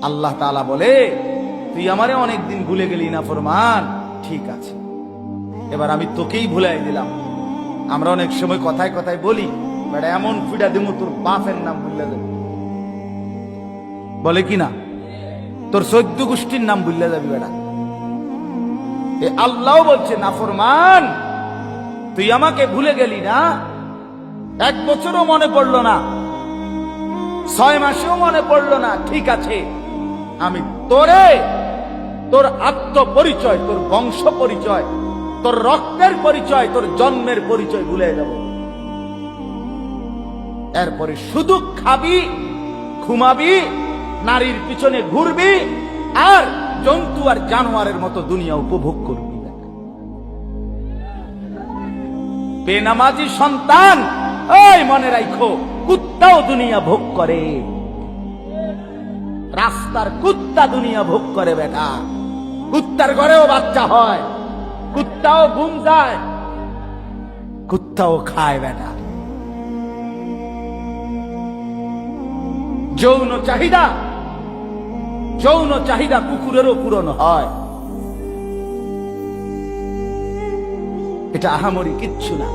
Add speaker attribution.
Speaker 1: আল্লাহ তাআলা বলে, তুই আমারে অনেকদিন ভুলে গেলি না ফরমান, ঠিক আছে, এবার আমি তোকেই ভুলাই দিলাম। আমরা অনেক সময় কথায় কথায় বলি, বেটা এমন ফিডা দিমু তোর বাপের নাম ভুলে যাবে, বলে কি না? তোর 14 গোষ্ঠীর নাম ভুলে যাবি বেটা। আল্লাহ বলছে, নাফরমান, তুই আমাকে ভুলে গেলি না, 1 বছরও মনে পড়লো না, 6 মাসেও মনে পড়লো না, ঠিক আছে, আমি তোরে তোর আত্মপরিচয়, তোর বংশ পরিচয়, তোর রক্তের পরিচয়, তোর জন্মের পরিচয় ভুলে যাব। এরপরে শুধু খাবি, ঘুমাবি, নারীর পিছনে ঘুরবি, আর জন্তু আর জানোয়ারের মতো দুনিয়া উপভোগ করবি। বেনামাজি সন্তান, ওই মনে রাখো, কুত্তাও দুনিয়া ভোগ করে, রাস্তার কুত্তা দুনিয়া ভোগ করে বেটা। কুত্তার ঘরেও বাচ্চা হয়, কুত্তাও ঘুম যায়, কুত্তাও খায় বেটা। যৌন চাহিদা, যৌন চাহিদা কুকুরেরও পূরণ হয়, এটা আহামরি কিচ্ছু না।